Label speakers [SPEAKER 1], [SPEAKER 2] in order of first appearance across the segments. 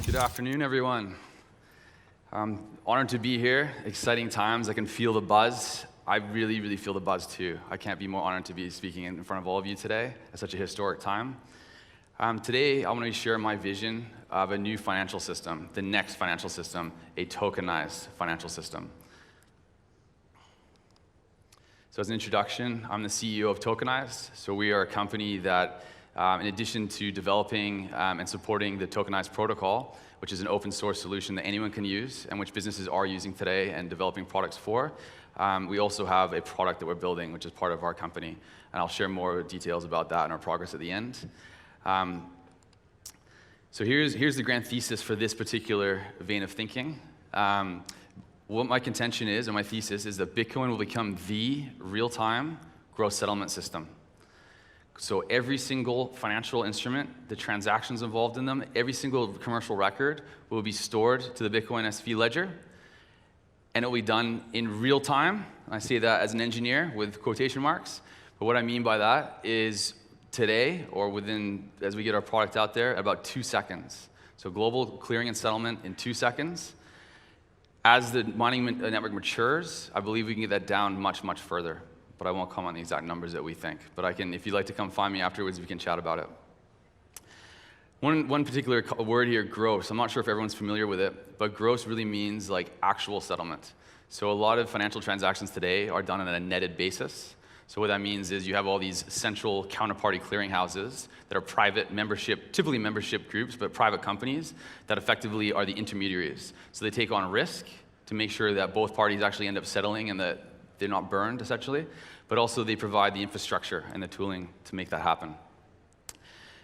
[SPEAKER 1] Good afternoon, everyone. I'm honored to be here. Exciting times. I can feel the buzz. I really feel the buzz too. I can't be more honored to be speaking in front of all of you today at such a historic time. Today, I want to share my vision of a new financial system, the next financial system, a tokenized financial system. So as an introduction, I'm the CEO of Tokenized. So we are a company that, in addition to developing and supporting the Tokenized protocol, which is an open source solution that anyone can use and which businesses are using today and developing products for, we also have a product that we're building, which is part of our company. And I'll share more details about that and our progress at the end. So here's the grand thesis for this particular vein of thinking. What my contention is, and my thesis, is that Bitcoin will become the real-time gross settlement system. So every single financial instrument, the transactions involved in them, every single commercial record will be stored to the Bitcoin SV ledger, and it will be done in real time. I say that as an engineer with quotation marks, but what I mean by that is today, or within, as we get our product out there, about 2 seconds. So global clearing and settlement in 2 seconds. As the mining network matures, I believe we can get that down much further. But I won't comment on the exact numbers that we think. But I can, if you'd like to come find me afterwards, we can chat about it. One particular word here, gross. I'm not sure if everyone's familiar with it, but gross really means like actual settlement. So a lot of financial transactions today are done on a netted basis. So what that means is you have all these central counterparty clearinghouses that are private membership, typically membership groups, but private companies that effectively are the intermediaries. So they take on risk to make sure that both parties actually end up settling and that they're not burned, essentially, but also they provide the infrastructure and the tooling to make that happen.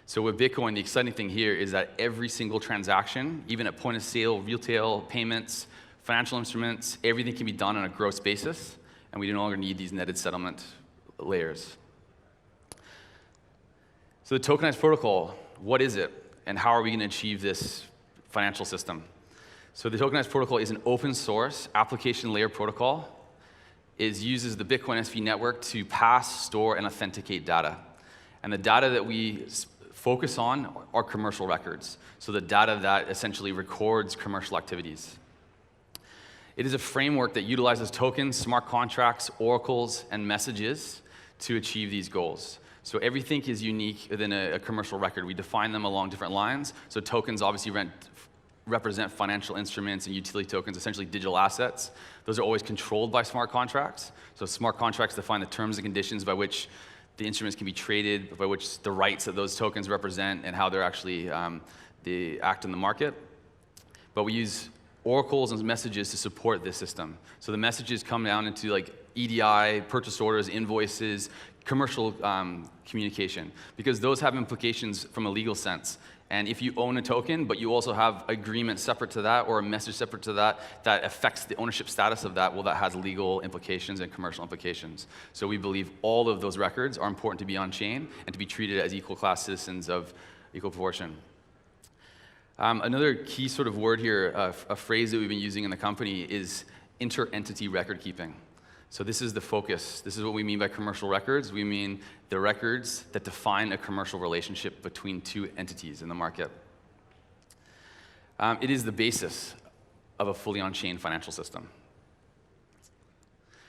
[SPEAKER 1] So with Bitcoin, the exciting thing here is that every single transaction, even at point of sale, retail, payments, financial instruments, everything can be done on a gross basis, and we no longer need these netted settlement layers. So the tokenized protocol, what is it, and how are we going to achieve this financial system? So the tokenized protocol is an open source application layer protocol. It uses the Bitcoin SV network to pass, store, and authenticate data. And the data that we focus on are commercial records. So the data that essentially records commercial activities. It is a framework that utilizes tokens, smart contracts, oracles, and messages to achieve these goals. So everything is unique within a commercial record. We define them along different lines. So tokens obviously represent financial instruments and utility tokens, essentially digital assets. Those are always controlled by smart contracts. So smart contracts define the terms and conditions by which the instruments can be traded, by which the rights that those tokens represent and how they're actually, they act in the market. But we use oracles and messages to support this system. So the messages come down into like EDI, purchase orders, invoices, commercial communication, because those have implications from a legal sense. And if you own a token, but you also have agreement separate to that or a message separate to that, that affects the ownership status of that, well, that has legal implications and commercial implications. So we believe all of those records are important to be on chain and to be treated as equal class citizens of equal proportion. Another key sort of word here, a phrase that we've been using in the company is inter-entity record keeping. So this is the focus. This is what we mean by commercial records. We mean the records that define a commercial relationship between two entities in the market. It is the basis of a fully on-chain financial system.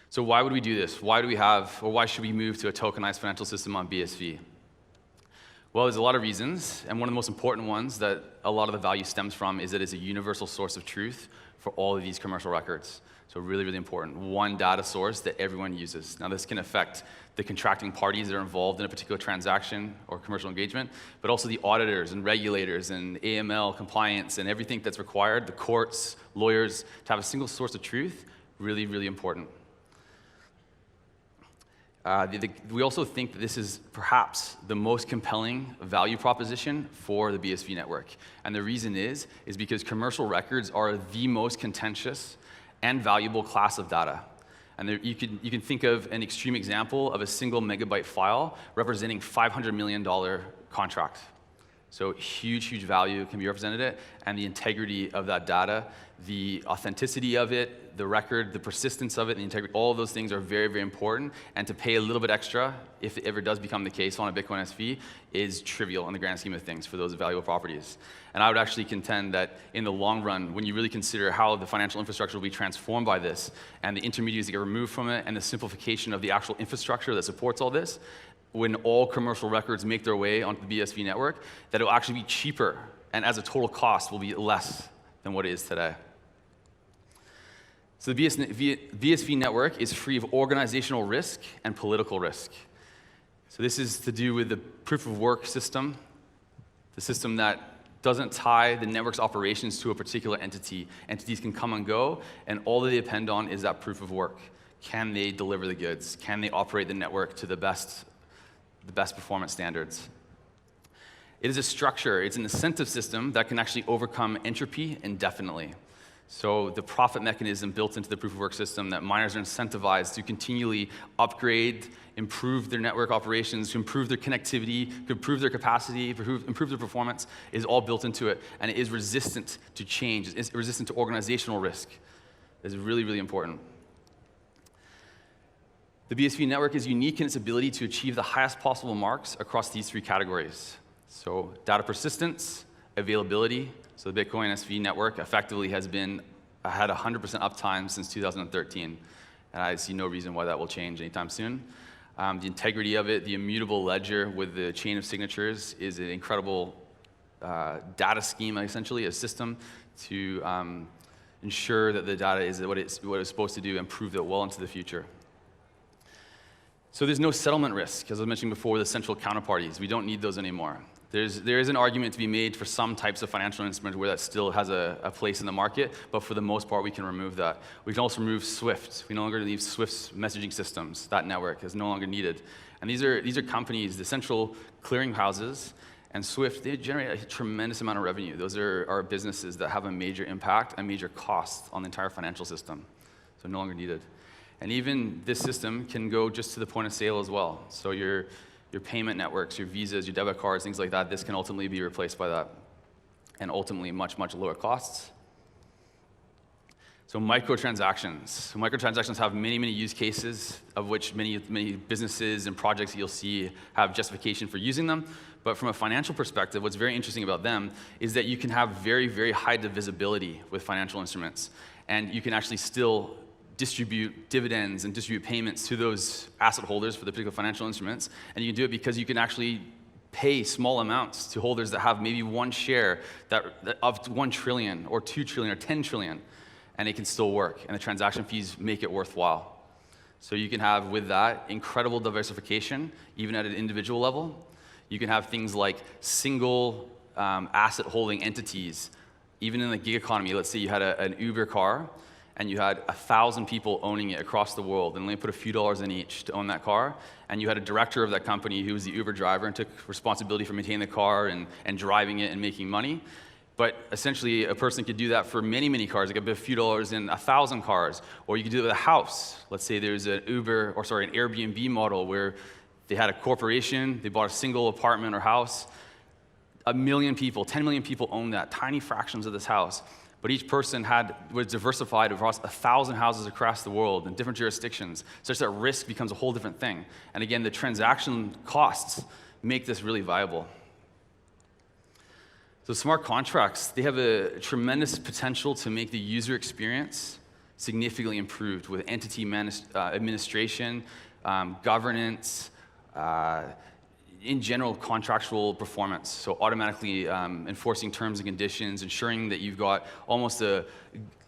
[SPEAKER 1] So why would we do this? Why do we have, or why should we move to a tokenized financial system on BSV? Well, there's a lot of reasons, and one of the most important ones that a lot of the value stems from is that it's a universal source of truth for all of these commercial records. So really important. One data source that everyone uses. Now this can affect the contracting parties that are involved in a particular transaction or commercial engagement, but also the auditors and regulators and AML compliance and everything that's required, the courts, lawyers, to have a single source of truth, really important. We also think that this is perhaps the most compelling value proposition for the BSV network. And the reason is because commercial records are the most contentious and valuable class of data. And there, you can think of an extreme example of a single megabyte file representing $500 million contract. So huge value can be represented in it, and the integrity of that data, the authenticity of it, the record, the persistence of it, the integrity, all of those things are very important, and to pay a little bit extra, if it ever does become the case on a Bitcoin SV, is trivial in the grand scheme of things for those valuable properties. And I would actually contend that in the long run, when you really consider how the financial infrastructure will be transformed by this, and the intermediaries that get removed from it, and the simplification of the actual infrastructure that supports all this, when all commercial records make their way onto the BSV network, that it will actually be cheaper, and as a total cost will be less than what it is today. So the BSV network is free of organizational risk and political risk. So this is to do with the proof of work system, the system that doesn't tie the network's operations to a particular entity. Entities can come and go, and all that they depend on is that proof of work. Can they deliver the goods? Can they operate the network to the best performance standards? It is a structure, it's an incentive system that can actually overcome entropy indefinitely. So the profit mechanism built into the proof of work system, that miners are incentivized to continually upgrade, improve their network operations, to improve their connectivity, to improve their capacity, improve their performance, is all built into it, and it is resistant to change, it's resistant to organizational risk. It's really important. The BSV network is unique in its ability to achieve the highest possible marks across these three categories. So data persistence, availability. So the Bitcoin SV network effectively had 100% uptime since 2013. And I see no reason why that will change anytime soon. The integrity of it, the immutable ledger with the chain of signatures is an incredible data scheme, essentially, a system to ensure that the data is what it's supposed to do and prove it well into the future. So there's no settlement risk, as I was mentioning before, with the central counterparties. We don't need those anymore. There is an argument to be made for some types of financial instruments where that still has a place in the market, but for the most part, we can remove that. We can also remove SWIFT. We no longer need SWIFT's messaging systems. That network is no longer needed. And these are companies, the central clearing houses, and SWIFT, they generate a tremendous amount of revenue. Those are businesses that have a major impact and major cost on the entire financial system, so no longer needed. And even this system can go just to the point of sale as well. So your payment networks, your visas, your debit cards, things like that, this can ultimately be replaced by that. And ultimately much lower costs. So microtransactions. So microtransactions have many use cases, of which many businesses and projects that you'll see have justification for using them. But from a financial perspective, what's very interesting about them is that you can have very high divisibility with financial instruments. And you can actually still distribute dividends and distribute payments to those asset holders for the particular financial instruments. And you can do it because you can actually pay small amounts to holders that have maybe one share of 1 trillion or 2 trillion or 10 trillion, and it can still work. And the transaction fees make it worthwhile. So you can have, with that, incredible diversification, even at an individual level. You can have things like single asset holding entities. Even in the gig economy, let's say you had an Uber car, and you had 1,000 people owning it across the world, and only put a few dollars in each to own that car, and you had a director of that company who was the Uber driver and took responsibility for maintaining the car and driving it and making money. But essentially, a person could do that for many cars. They could put a few dollars in 1,000 cars, or you could do it with a house. Let's say there's an Airbnb model where they had a corporation, they bought a single apartment or house. 1 million people, 10 million people own that, tiny fractions of this house. But each person was diversified across 1,000 houses across the world in different jurisdictions, such that risk becomes a whole different thing. And again, the transaction costs make this really viable. So smart contracts, they have a tremendous potential to make the user experience significantly improved with entity administration, governance, in general, contractual performance, so automatically enforcing terms and conditions, ensuring that you've got almost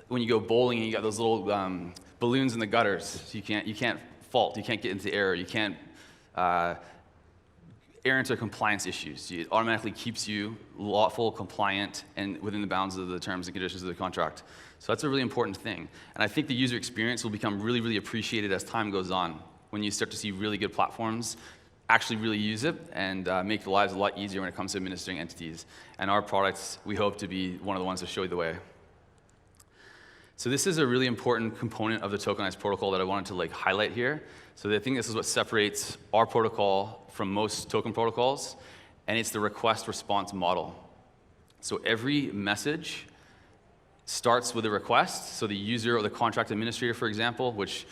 [SPEAKER 1] when you go bowling and you got those little balloons in the gutters, so you can't fault, you can't get into error, you can't err into compliance issues. It automatically keeps you lawful, compliant, and within the bounds of the terms and conditions of the contract. So that's a really important thing. And I think the user experience will become really appreciated as time goes on, when you start to see really good platforms actually really use it and make the lives a lot easier when it comes to administering entities. And our products, we hope to be one of the ones to show you the way. So this is a really important component of the tokenized protocol that I wanted to highlight here. So I think this is what separates our protocol from most token protocols. and it's the request-response model. So every message starts with a request. So the user or the contract administrator, for example, which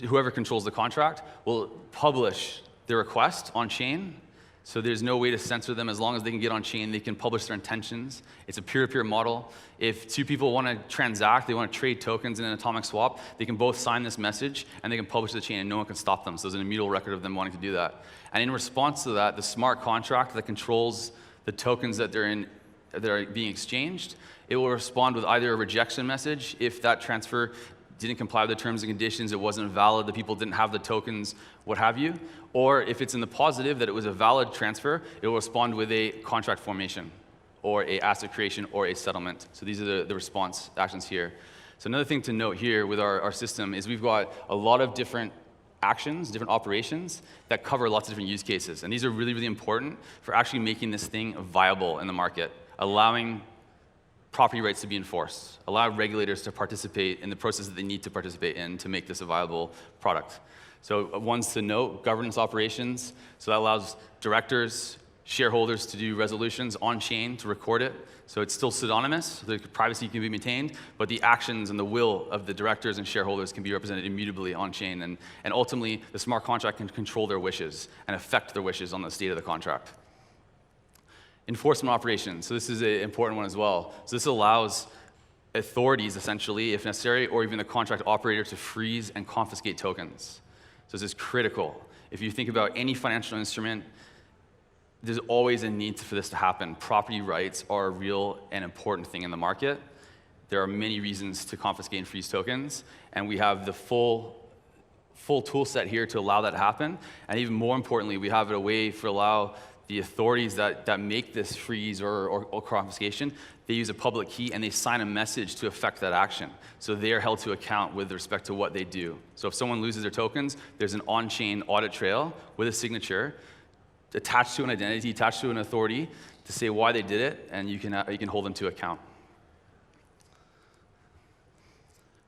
[SPEAKER 1] whoever controls the contract, will publish the request on chain. So there's no way to censor them. As long as they can get on chain, they can publish their intentions. It's a peer-to-peer model. If two people want to transact, they want to trade tokens in an atomic swap, they can both sign this message and they can publish the chain and no one can stop them. So there's an immutable record of them wanting to do that. And in response to that, the smart contract that controls the tokens that are being exchanged, it will respond with either a rejection message if that transfer didn't comply with the terms and conditions, it wasn't valid, the people didn't have the tokens, what have you. Or if it's in the positive, that it was a valid transfer, it will respond with a contract formation, or a asset creation, or a settlement. So these are the response actions here. So another thing to note here with our system is we've got a lot of different actions, different operations that cover lots of different use cases. And these are really, really important for actually making this thing viable in the market, allowing property rights to be enforced, allow regulators to participate in the process that they need to participate in to make this a viable product. So ones to note, governance operations. So that allows directors, shareholders to do resolutions on chain to record it. So it's still pseudonymous, the privacy can be maintained, but the actions and the will of the directors and shareholders can be represented immutably on chain. And ultimately, the smart contract can control their wishes and affect their wishes on the state of the contract. Enforcement operations, so this is an important one as well. So this allows authorities, essentially, if necessary, or even the contract operator to freeze and confiscate tokens. So this is critical. If you think about any financial instrument, there's always a need for this to happen. Property rights are a real and important thing in the market. There are many reasons to confiscate and freeze tokens, and we have the full tool set here to allow that to happen. And even more importantly, we have a way for allow the authorities that make this freeze or confiscation, they use a public key and they sign a message to affect that action. So they are held to account with respect to what they do. So if someone loses their tokens, there's an on-chain audit trail with a signature attached to an identity, attached to an authority to say why they did it, and you can hold them to account.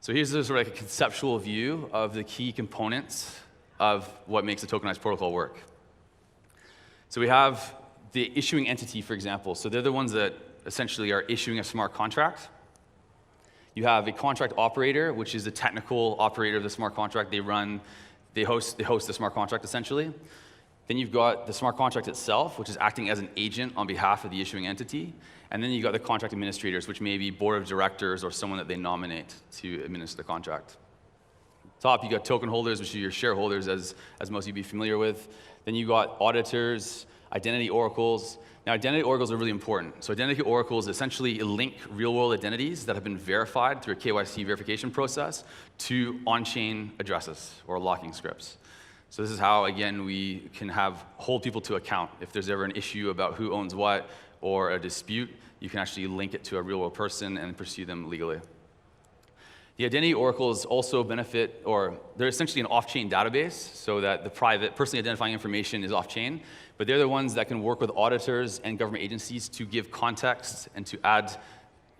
[SPEAKER 1] So here's sort of like a conceptual view of the key components of what makes a tokenized protocol work. So we have the issuing entity, for example. So they're the ones that essentially are issuing a smart contract. You have a contract operator, which is the technical operator of the smart contract. They host the smart contract, essentially. Then you've got the smart contract itself, which is acting as an agent on behalf of the issuing entity. And then you've got the contract administrators, which may be board of directors or someone that they nominate to administer the contract. Top, you got token holders, which are your shareholders, as most of you be familiar with. Then you got auditors, identity oracles. Now, identity oracles are really important. So identity oracles essentially link real-world identities that have been verified through a KYC verification process to on-chain addresses or locking scripts. So this is how, again, we can hold people to account. If there's ever an issue about who owns what or a dispute, you can actually link it to a real-world person and pursue them legally. The identity oracles also benefit, or they're essentially an off-chain database, so that the private, personally identifying information is off-chain, but they're the ones that can work with auditors and government agencies to give context and to add,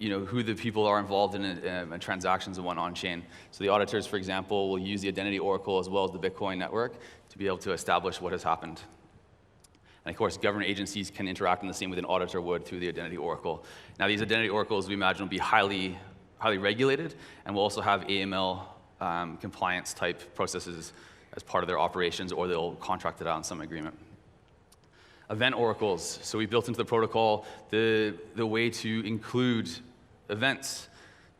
[SPEAKER 1] who the people are involved in transactions and whatnot on-chain. So the auditors, for example, will use the identity oracle as well as the Bitcoin network to be able to establish what has happened. And of course, government agencies can interact in the same way an auditor would through the identity oracle. Now, these identity oracles, we imagine, will be highly regulated, and will also have AML compliance type processes as part of their operations, or they'll contract it out in some agreement. Event oracles. So we built into the protocol the way to include events,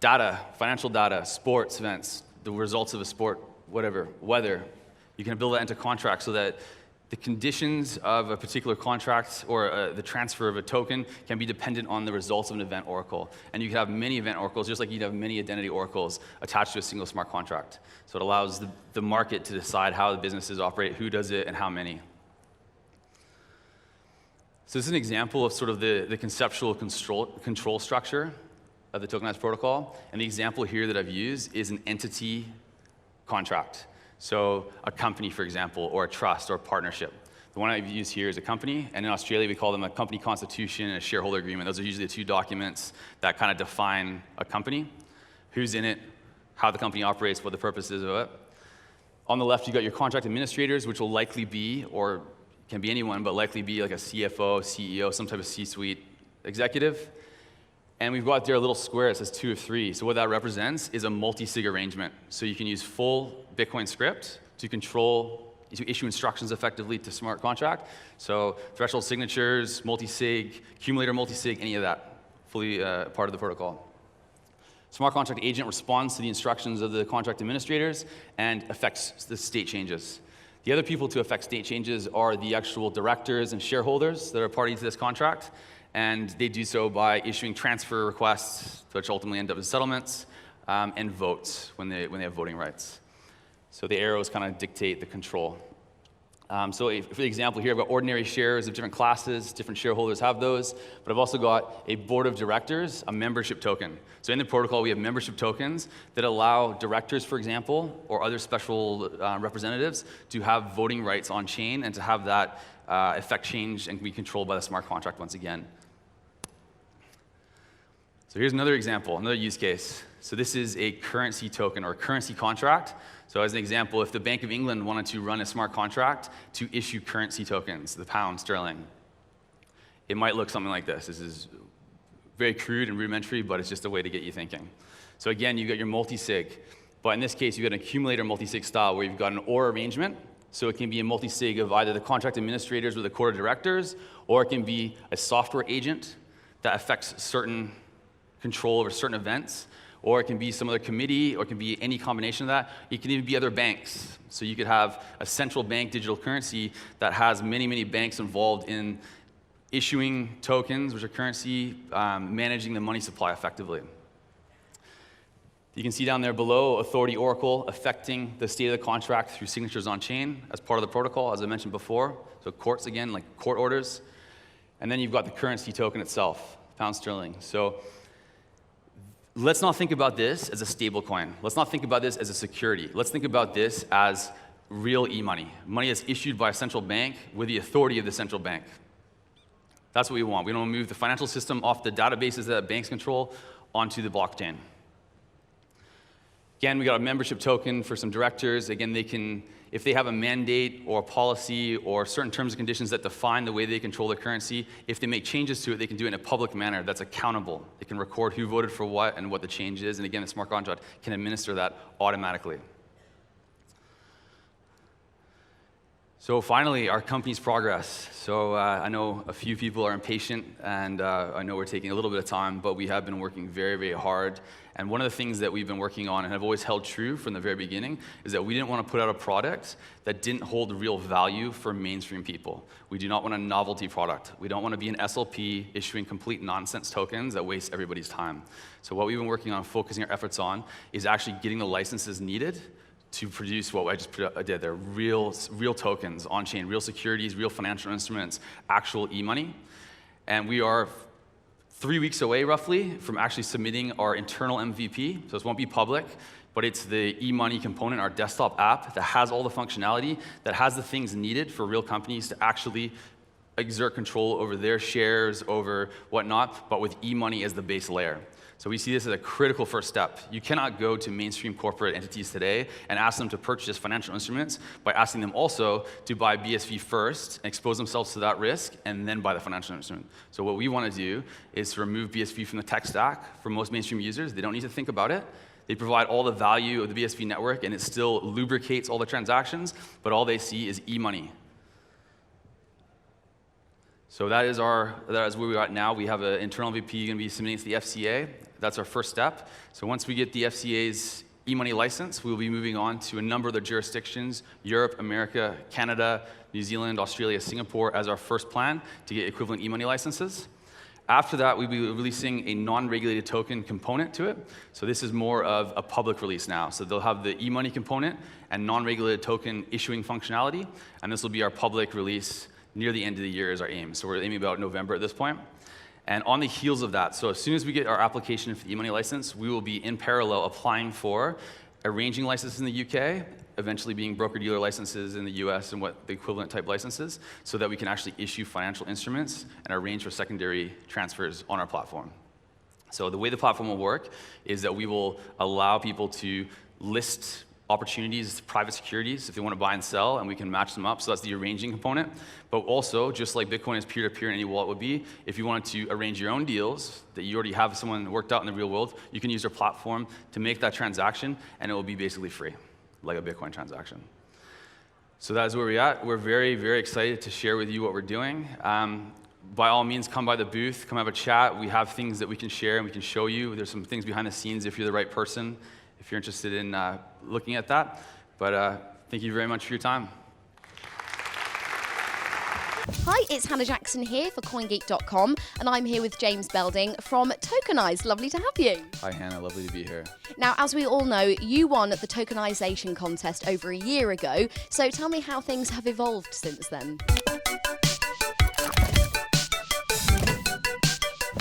[SPEAKER 1] data, financial data, sports events, the results of a sport, whatever, weather. You can build that into contracts so that the conditions of a particular contract or the transfer of a token can be dependent on the results of an event oracle. And you can have many event oracles, just like you'd have many identity oracles attached to a single smart contract. So it allows the market to decide how the businesses operate, who does it, and how many. So this is an example of sort of the conceptual control structure of the tokenized protocol. And the example here that I've used is an entity contract. So a company, for example, or a trust or a partnership. The one I've used here is a company, and in Australia we call them a company constitution and a shareholder agreement. Those are usually the two documents that kind of define a company, who's in it, how the company operates, what the purpose is of it. On the left, you've got your contract administrators, which will likely be, or Can be anyone, but likely be like a CFO, CEO, some type of C-suite executive. And we've got there a little square that says 2 of 3. So what that represents is a multi-sig arrangement. So you can use full Bitcoin script to issue instructions effectively to smart contract. So threshold signatures, multi-sig, accumulator multi-sig, any of that, fully part of the protocol. Smart contract agent responds to the instructions of the contract administrators and affects the state changes. The other people to affect state changes are the actual directors and shareholders that are party to this contract, and they do so by issuing transfer requests, which ultimately end up as settlements, and votes when they have voting rights. So the arrows kind of dictate the control. So for the example here, I've got ordinary shares of different classes, different shareholders have those, but I've also got a board of directors, a membership token. So in the protocol, we have membership tokens that allow directors, for example, or other special representatives to have voting rights on chain and to have that effect change and be controlled by the smart contract once again. So here's another example, another use case. So this is a currency token or a currency contract. So as an example, if the Bank of England wanted to run a smart contract to issue currency tokens, the pound sterling, it might look something like this. This is very crude and rudimentary, but it's just a way to get you thinking. So again, you've got your multi-sig, but in this case, you've got an accumulator multi-sig style where you've got an OR arrangement. So it can be a multi-sig of either the contract administrators or the court of directors, or it can be a software agent that affects certain control over certain events, or it can be some other committee, or it can be any combination of that. It can even be other banks. So you could have a central bank digital currency that has many, many banks involved in issuing tokens, which are currency, managing the money supply effectively. You can see down there below, authority oracle affecting the state of the contract through signatures on chain as part of the protocol, as I mentioned before. So courts, again, like court orders. And then you've got the currency token itself, pound sterling. So let's not think about this as a stable coin. Let's not think about this as a security. Let's think about this as real e-money. Money that's issued by a central bank with the authority of the central bank. That's what we want. We don't want to move the financial system off the databases that banks control onto the blockchain. Again, we got a membership token for some directors. Again, they can, if they have a mandate or a policy or certain terms and conditions that define the way they control their currency, if they make changes to it, they can do it in a public manner that's accountable. They can record who voted for what and what the change is, and again, the smart contract can administer that automatically. So finally, our company's progress. So I know a few people are impatient, and I know we're taking a little bit of time, but we have been working very, very hard. And one of the things that we've been working on and have always held true from the very beginning is that we didn't want to put out a product that didn't hold real value for mainstream people. We do not want a novelty product. We don't want to be an SLP issuing complete nonsense tokens that waste everybody's time. So what we've been working on, focusing our efforts on, is actually getting the licenses needed to produce what I just did. They're real tokens on chain, real securities, real financial instruments, actual e-money. And we are 3 weeks away, roughly, from actually submitting our internal MVP. So this won't be public, but it's the e-money component, our desktop app that has all the functionality, that has the things needed for real companies to actually exert control over their shares, over whatnot, but with e-money as the base layer. So we see this as a critical first step. You cannot go to mainstream corporate entities today and ask them to purchase financial instruments by asking them also to buy BSV first and expose themselves to that risk and then buy the financial instrument. So what we want to do is to remove BSV from the tech stack for most mainstream users. They don't need to think about it. They provide all the value of the BSV network and it still lubricates all the transactions, but all they see is e-money. So that is where we're at now. We have an internal MVP going to be submitting to the FCA. That's our first step. So once we get the FCA's e-money license, we will be moving on to a number of the jurisdictions, Europe, America, Canada, New Zealand, Australia, Singapore, as our first plan to get equivalent e-money licenses. After that, we'll be releasing a non-regulated token component to it. So this is more of a public release now. So they'll have the e-money component and non-regulated token issuing functionality, and this will be our public release near the end of the year is our aim. So we're aiming about November at this point. And on the heels of that, so as soon as we get our application for the e-money license, we will be in parallel applying for arranging licenses in the UK, eventually being broker-dealer licenses in the US and what the equivalent type licenses, so that we can actually issue financial instruments and arrange for secondary transfers on our platform. So the way the platform will work is that we will allow people to list opportunities, private securities, if they want to buy and sell, and we can match them up. So that's the arranging component. But also, just like Bitcoin is peer-to-peer and any wallet would be, if you wanted to arrange your own deals that you already have someone worked out in the real world, you can use our platform to make that transaction, and it will be basically free, like a Bitcoin transaction. So that is where we're at. We're very, very excited to share with you what we're doing. By all means, come by the booth, come have a chat. We have things that we can share and we can show you. There's some things behind the scenes if you're the right person, if you're interested in looking at that. But thank you very much for your time.
[SPEAKER 2] Hi, it's Hannah Jackson here for CoinGeek.com, and I'm here with James Belding from Tokenized. Lovely to have you.
[SPEAKER 1] Hi, Hannah. Lovely to be here.
[SPEAKER 2] Now, as we all know, you won the tokenization contest over a year ago, so tell me how things have evolved since then.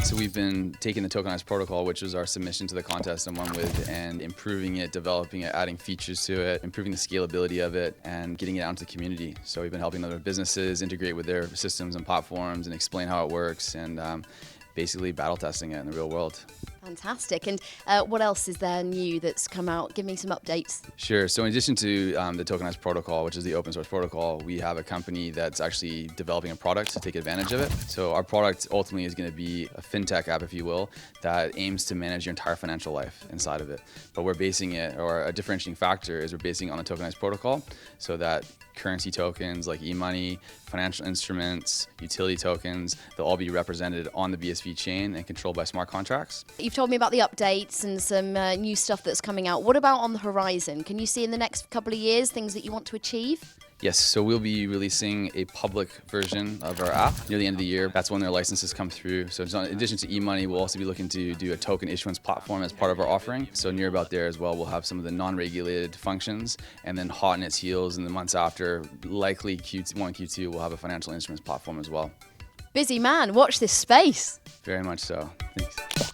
[SPEAKER 1] So we've been taking the tokenized protocol, which was our submission to the contest and won with, and improving it, developing it, adding features to it, improving the scalability of it, and getting it out into the community. So we've been helping other businesses integrate with their systems and platforms and explain how it works, and basically battle testing it in the real world.
[SPEAKER 2] Fantastic. And what else is there new that's come out? Give me some updates.
[SPEAKER 1] Sure. So in addition to the tokenized protocol, which is the open source protocol, we have a company that's actually developing a product to take advantage of it. So our product ultimately is going to be a fintech app, if you will, that aims to manage your entire financial life inside of it. But we're basing it, or a differentiating factor is we're basing it on a tokenized protocol, so that currency tokens like e-money, financial instruments, utility tokens, they'll all be represented on the BSV chain and controlled by smart contracts.
[SPEAKER 2] You've told me about the updates and some new stuff that's coming out. What about on the horizon? Can you see in the next couple of years things that you want to achieve?
[SPEAKER 1] Yes, so we'll be releasing a public version of our app near the end of the year. That's when their licenses come through. So in addition to e-money, we'll also be looking to do a token issuance platform as part of our offering. So near about there as well, we'll have some of the non-regulated functions, and then hot in its heels in the months after, likely Q1, Q2, we'll have a financial instruments platform as well.
[SPEAKER 2] Busy man, watch this space.
[SPEAKER 1] Very much so. Thanks.